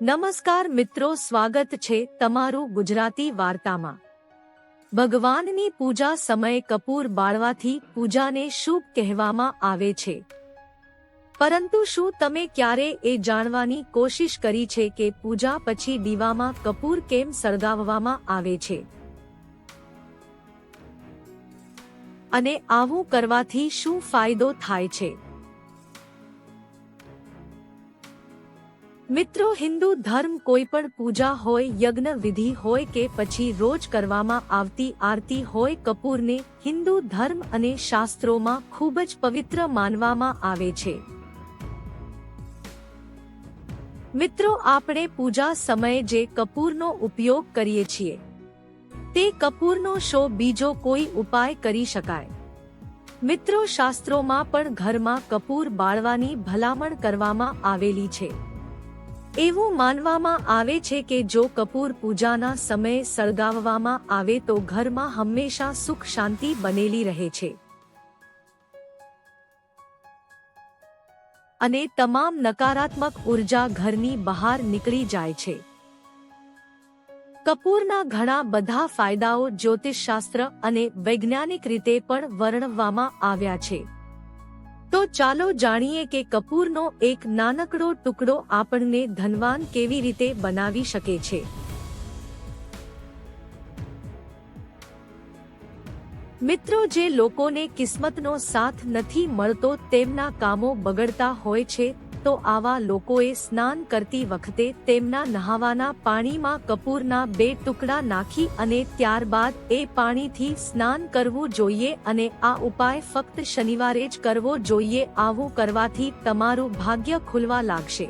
નમસ્કાર મિત્રો, સ્વાગત છે તમારું ગુજરાતી વાર્તામાં। ભગવાનની પૂજા સમયે કપૂર બાળવાથી પૂજાને શુભ કહેવામાં આવે છે, પરંતુ શું તમે ક્યારે એ જાણવાની કોશિશ કરી છે કે પૂજા પછી દીવામાં કપૂર કેમ સળગાવવામાં આવે છે અને આવું કરવાથી શું ફાયદો થાય છે? મિત્રો, હિન્દુ ધર્મ કોઈ પણ પૂજા હોય, યજ્ઞ વિધિ હોય કે પછી રોજ કરવામાં આવતી આરતી હોય, કપૂરને હિન્દુ ધર્મ અને શાસ્ત્રોમાં ખૂબ જ પવિત્ર માનવામાં આવે છે। મિત્રો, આપણે પૂજા સમયે જે કપૂરનો ઉપયોગ કરીએ છીએ તે કપૂરનો શો બીજો કોઈ ઉપાય કરી શકાય? મિત્રો, શાસ્ત્રોમાં પણ ઘરમાં કપૂર બાળવાની ભલામણ કરવામાં આવેલી છે। એવું માનવામાં આવે છે કે જો કપૂર પૂજાના સમયે સળગાવવામાં આવે તો ઘરમાં હંમેશા સુખ શાંતિ બનેલી રહે છે અને તમામ નકારાત્મક ઉર્જા ઘરની બહાર નીકળી જાય છે। કપૂરના ઘણા બધા ફાયદાઓ જ્યોતિષશાસ્ત્ર અને વૈજ્ઞાનિક રીતે પણ વર્ણવવામાં આવ્યા છે। તો ચાલો જાણીએ કે કપૂરનો એક નાનકડો ટુકડો આપણને ધનવાન કેવી રીતે બનાવી શકે છે। મિત્રો, જે લોકોને કિસ્મતનો સાથ નથી મળતો, તેમના કામો બગડતા હોય છે, તો આવા લોકોએ સ્નાન કરતી વખતે તેમના નહાવાના પાણીમાં કપૂરના 2 ટુકડા નાખી અને ત્યારબાદ એ પાણીથી સ્નાન કરવું જોઈએ અને આ ઉપાય ફક્ત શનિવારે જ કરવો જોઈએ। આવું કરવાથી તમારું ભાગ્ય ખુલવા લાગશે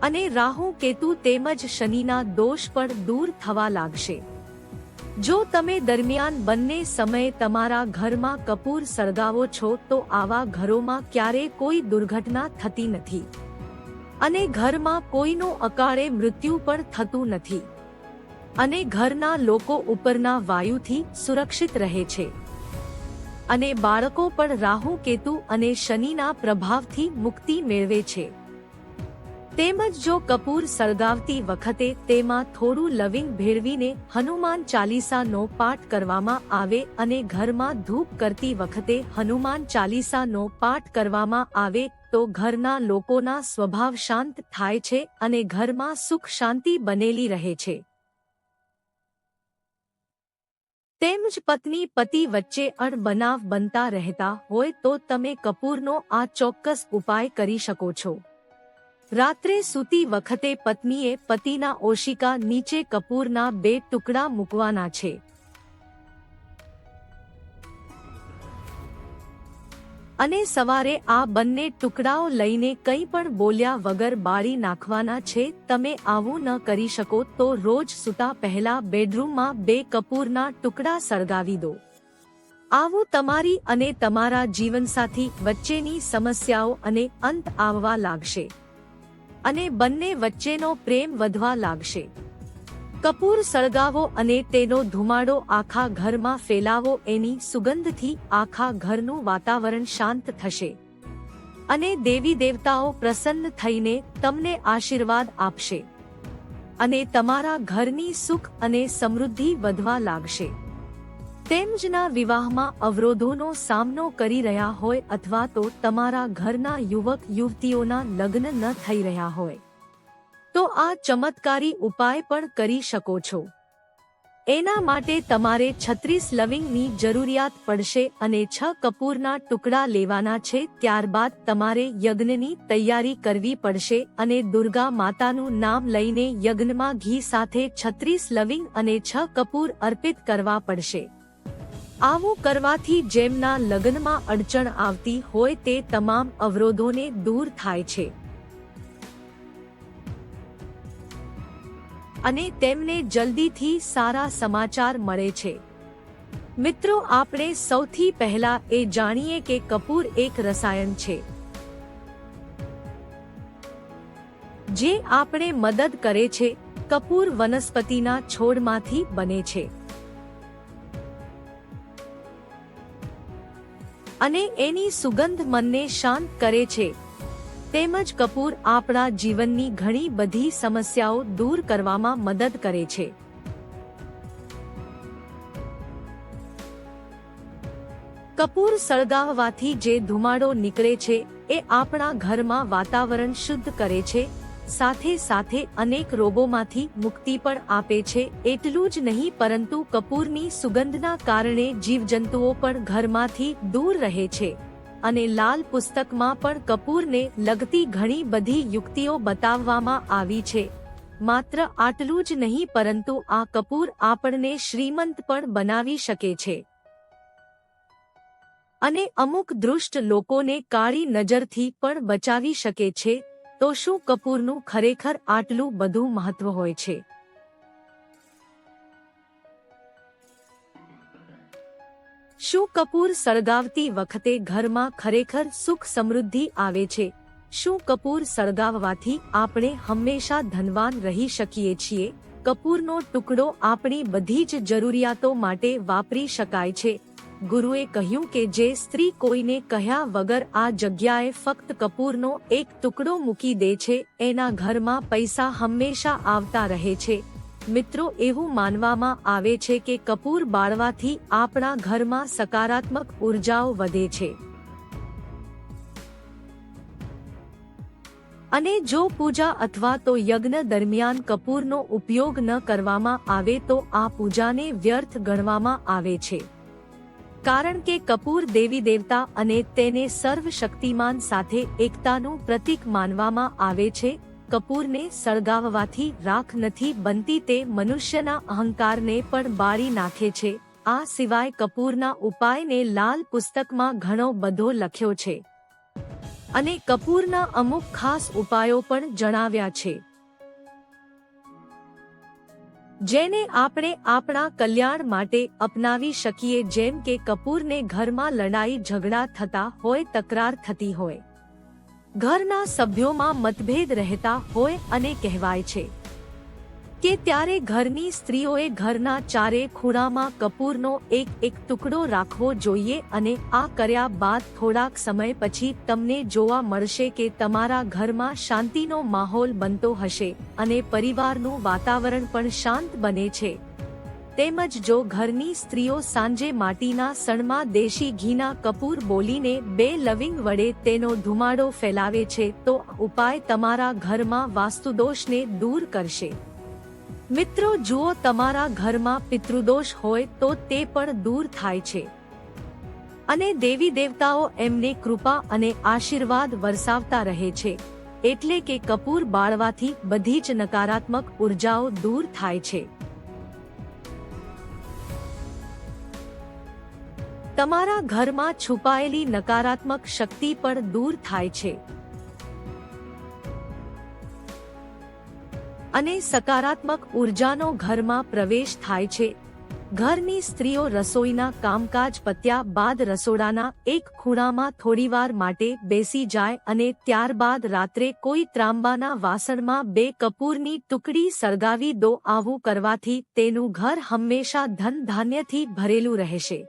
અને રાહુ કેતુ તેમજ શનિના દોષ પણ દૂર થવા લાગશે। જો તમે દરમિયાન બંને સમયે તમારા ઘરમાં કપૂર સળગાવો છો તો આવા ઘરોમાં ક્યારેય કોઈ દુર્ઘટના થતી નથી અને ઘરમાં કોઈનું અકાળે મૃત્યુ પણ થતું નથી અને ઘરના લોકો ઉપરના વાયુથી સુરક્ષિત રહે છે અને બાળકો પણ રાહુ કેતુ અને શનિના પ્રભાવથી મુક્તિ મેળવે છે। તેમજ જો કપૂર સળગાવતી વખતે તેમાં થોડું લવિંગ ભેળવીને હનુમાન ચાલીસાનો પાઠ કરવામાં આવે અને ઘરમાં ધૂપ કરતી વખતે હનુમાન ચાલીસાનો પાઠ કરવામાં આવે તો ઘરના લોકોના સ્વભાવ શાંત થાય છે અને ઘરમાં સુખ શાંતિ બનેલી રહે છે। તેમજ પત્ની પતિ વચ્ચે અણબનાવ બનતા રહેતા હોય તો તમે કપૂરનો આ ચોક્કસ ઉપાય કરી શકો છો। રાત્રે સૂતી વખતે પત્નીએ પતિના ઓશિકા નીચે કપૂરના 2 ટુકડા મૂકવાના છે અને સવારે આ બંને ટુકડાઓ લઈને કંઈ પણ બોલ્યા વગર બાળી નાખવાના છે। તમે આવું ન કરી શકો તો રોજ સૂતા પહેલા બેડરૂમમાં 2 કપૂરના ટુકડા સળગાવી દો। આવું તમારી અને તમારા જીવનસાથી વચ્ચેની સમસ્યાઓ અને અંત આવવા લાગશે અને બંને વચ્ચેનો પ્રેમ વધવા લાગશે। કપૂર સળગાવો અને તેનો ધુમાડો આખા ઘરમાં ફેલાવો। એની સુગંધથી આખા ઘરનું વાતાવરણ શાંત થશે અને દેવી દેવતાઓ પ્રસન્ન થઈને તમને આશીર્વાદ આપશે અને તમારા ઘરની સુખ અને સમૃદ્ધિ વધવા લાગશે। તેમજના વિવાહમાં અવરોધોનો સામનો કરી રહ્યા હોય અથવા તો તમારા ઘરના યુવક યુવતીઓના લગ્ન ન થઈ રહ્યા હોય તો આ ચમત્કારી ઉપાય પણ કરી શકો છો। એના માટે તમારે 36 લવિંગની જરૂરિયાત પડશે અને 6 કપૂરના ટુકડા લેવાના છે। ત્યારબાદ તમારે યજ્ઞની તૈયારી કરવી પડશે અને દુર્ગા માતાનું નામ લઈને યજ્ઞમાં ઘી સાથે 36 લવિંગ અને 6 કપૂર અર્પિત કરવા પડશે। આવું કરવાથી જેમના લગ્નમાં અડચણ આવતી હોય તે તમામ અવરોધોને દૂર થાય છે અને તેમને જલ્દીથી સારા સમાચાર મળે છે। મિત્રો, આપણે સૌથી પહેલા એ જાણીએ કે કપૂર એક રસાયણ છે જે આપણે મદદ કરે છે। કપૂર વનસ્પતિના છોડમાંથી બને છે અને એની સુગંધ મનને શાંત કરે છે। તેમજ કપૂર આપણા જીવનની ઘણી બધી સમસ્યાઓ દૂર કરવામાં મદદ કરે છે. કપૂર સળગાવવાથી જે ધુમાડો નીકળે છે એ આપણા ઘરમાં વાતાવરણ શુદ્ધ કરે છે, સાથે સાથે અનેક રોગોમાંથી મુક્તિ પણ આપે છે. એટલું જ નહીં પરંતુ કપૂરની સુગંધના કારણે જીવજંતુઓ પણ ઘરમાંથી દૂર રહે છે. અને લાલ પુસ્તકમાં પણ કપૂરને લગતી ઘણી બધી યુક્તિઓ બતાવવામાં આવી છે. માત્ર આટલું જ નહીં પરંતુ આ કપૂર આપણને શ્રીમંત પણ બનાવી શકે છે અને અમુક દુષ્ટ લોકોને કાળી નજરથી પણ બચાવી શકે છે. તો શું કપૂરનું ખરેખર આટલું બધું મહત્વ હોય છે? શું કપૂર સળગાવતી વખતે ઘરમાં ખરેખર સુખ સમૃદ્ધિ આવે છે? શું કપૂર સળગાવવાથી આપણે હંમેશા ધનવાન રહી શકીએ છીએ? કપૂરનો ટુકડો આપણી બધી જ જરૂરિયાતો માટે વાપરી શકાય છે. ગુરુએ કહ્યું કે જે સ્ત્રી કોઈને કહ્યા વગર આ જગ્યાએ ફક્ત કપૂરનો એક ટુકડો મૂકી દે છે એના ઘરમાં પૈસા હંમેશા આવતા રહે છે. મિત્રો, એવું માનવામાં આવે છે કે કપૂર બાળવાથી આપણા ઘરમાં સકારાત્મક ઉર્જાઓ વધે છે અને જો પૂજા અથવા તો યજ્ઞ દરમિયાન કપૂરનો ઉપયોગ ન કરવામાં આવે તો આ પૂજાને વ્યર્થ ગણવામાં આવે છે. કારણ કે કપૂર દેવી દેવતા અને તેને સર્વશક્તિમાન સાથે એકતાનું પ્રતીક માનવામાં આવે છે. કપૂરને સળગાવવાથી રાખ નથી બનતી, તે મનુષ્યના અહંકારને પણ બાળી નાખે છે. આ સિવાય કપૂરના ઉપાયને લાલ પુસ્તકમાં ઘણો બધો લખ્યો છે અને કપૂરના અમુક ખાસ ઉપાયો પણ જણાવ્યા છે જેને આપણે આપણા કલ્યાણ માટે અપનાવી શકીએ. જેમ કે કપૂરને ઘરમાં લડાઈ ઝઘડા થતા હોય, તકરાર થતી હોય, ઘરના સભ્યોમાં મતભેદ રહેતા હોય અને કહેવાય છે કે ત્યારે ઘરની સ્ત્રીઓએ ઘરના ચારે ખૂણામાં કપૂરનો એક ટુકડો રાખવો જોઈએ અને આ કર્યા બાદ થોડાક સમય પછી તમને જોવા મળશે કે તમારા ઘરમાં શાંતિનો માહોલ બનતો હશે અને પરિવારનું વાતાવરણ પણ શાંત બને છે. તેમજ જો ઘરની સ્ત્રીઓ સાંજે માટીના સણમાં દેશી ઘીના કપૂર બોલીને 2 લવિંગ વડે તેનો ધુમાડો ફેલાવે છે તો ઉપાય તમારા ઘરમાં વાસ્તુદોષને દૂર કરશે. મિત્રો જુઓ, તમારા ઘરમાં પિતૃદોષ હોય તો તે પણ દૂર થાય છે અને દેવી દેવતાઓ એમને કૃપા અને આશીર્વાદ વરસાવતા રહે છે. એટલે કે કપૂર બાળવાથી બધી જ નકારાત્મક ઉર્જાઓ દૂર થાય છે. તમારા ઘરમાં છુપાયેલી નકારાત્મક શક્તિ પણ દૂર થાય છે અને સકારાત્મક ઉર્જાનો ઘરમાં પ્રવેશ થાય છે. ઘરની સ્ત્રીઓ રસોઈના કામકાજ પત્યા બાદ રસોડાના એક ખૂણામાં થોડીવાર માટે બેસી જાય અને ત્યારબાદ રાત્રે કોઈ ત્રાંબાના વાસણમાં 2 કપૂરની ટુકડી સળગાવી દો. આવું કરવાથી તેનું ઘર હંમેશા ધન ધાન્યથી ભરેલું રહેશે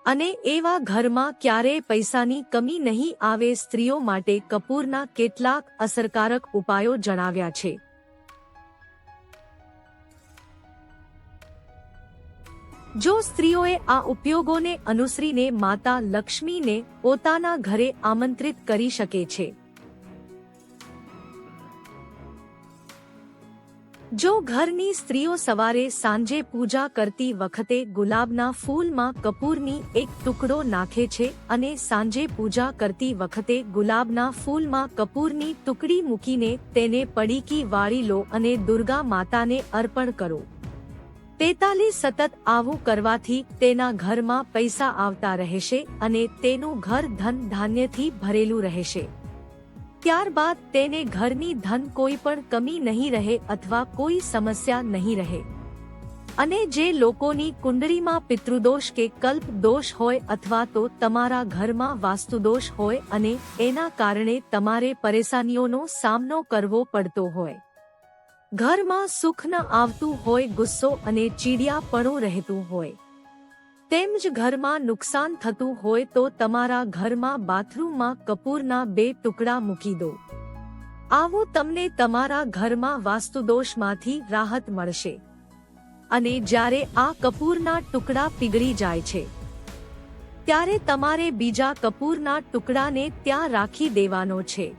અને એવા ઘરમાં ક્યારેય પૈસાની કમી નહીં આવે. સ્ત્રીઓ માટે કપૂરના કેટલાક અસરકારક ઉપાયો જણાવ્યા છે. જો સ્ત્રીઓએ આ ઉપયોગોને અનુસરીને માતા લક્ષ્મીને પોતાના ઘરે આમંત્રિત કરી શકે છે. જો ઘરની સ્ત્રીઓ સવારે સાંજે પૂજા કરતી વખતે ગુલાબના ફૂલમાં કપૂરની એક ટુકડો નાખે છે અને સાંજે પૂજા કરતી વખતે ગુલાબના ફૂલમાં કપૂરની ટુકડી મૂકીને તેને પડીકી વાળી લો અને દુર્ગા માતાને અર્પણ કરો. 43 સતત આવું કરવાથી તેના ઘરમાં પૈસા આવતા રહેશે અને તેનું ઘર ધન ધાન્યથી ભરેલું રહેશે. ત્યારબાદ તેને ઘરની ધન કોઈ પણ કમી નહીં રહે અથવા કોઈ સમસ્યા નહીં રહે. અને જે લોકોની કુંડળીમાં પિતૃદોષ કે કલ્પ દોષ હોય અથવા તો તમારા ઘરમાં વાસ્તુદોષ હોય અને એના કારણે તમારે પરેશાનીઓનો સામનો કરવો પડતો હોય, ઘરમાં સુખ ન આવતું હોય, ગુસ્સો અને ચીડિયાપણું રહેતું હોય, તેમજ ઘરમાં નુકસાન થતું હોય તો તમારા ઘરમાં બાથરૂમમાં કપૂરના 2 ટુકડા મૂકી દો. આવું તમને તમારા ઘરમાં વાસ્તુદોષમાંથી રાહત મળશે. અને જ્યારે આ કપૂરના ટુકડા પીગળી જાય છે ત્યારે તમારે બીજા કપૂરના ટુકડાને ત્યાં રાખી દેવાનો છે.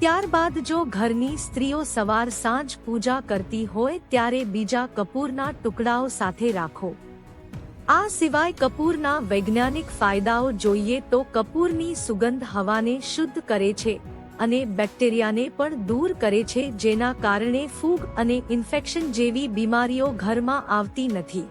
ત્યારબાદ જો ઘરની સ્ત્રીઓ સવાર સાંજ પૂજા કરતી હોય ત્યારે બીજા કપૂરના ટુકડાઓ સાથે રાખો. આ સિવાય કપૂરના વૈજ્ઞાનિક ફાયદાઓ જોઈએ તો કપૂરની સુગંધ હવાને શુદ્ધ કરે છે અને બેક્ટેરિયાને પણ દૂર કરે છે, જેના કારણે ફૂગ અને ઇન્ફેક્શન જેવી બીમારીઓ ઘરમાં આવતી નથી.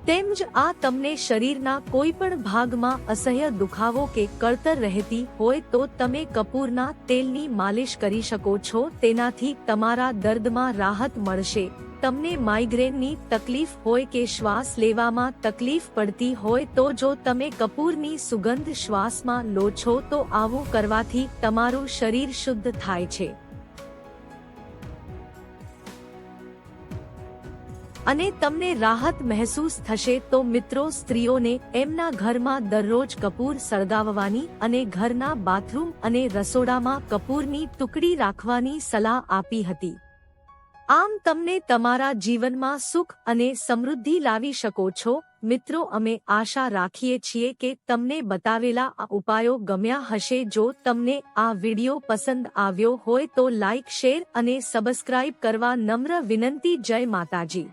તેમજ આ તમને શરીરના કોઈ પણ ભાગમાં અસહ્ય દુખાવો કે કળતર રહેતી હોય તો તમે કપૂરના તેલની માલિશ કરી શકો છો. તેનાથી તમારા દર્દમાં રાહત મળશે. તમને માઇગ્રેનની તકલીફ હોય કે શ્વાસ લેવામાં તકલીફ પડતી હોય તો જો તમે કપૂરની સુગંધ શ્વાસમાં લો છો તો આવું કરવાથી તમારું શરીર શુદ્ધ થાય છે અને તમને રાહત મહેસૂસ થશે. તો મિત્રો, સ્ત્રીઓને એમના ઘરમાં દરરોજ કપૂર સળગાવવાની અને ઘરના બાથરૂમ અને રસોડામાં કપૂરની ટુકડી રાખવાની સલાહ આપી હતી. આમ તમને તમારા જીવનમાં સુખ અને સમૃદ્ધિ લાવી શકો છો. મિત્રો, અમે આશા રાખીએ છીએ કે તમને બતાવેલા આ ઉપાયો ગમ્યા હશે. જો તમને આ વિડિયો પસંદ આવ્યો હોય તો લાઇક, શેર અને સબસ્ક્રાઇબ કરવા નમ્ર વિનંતી. જય માતાજી.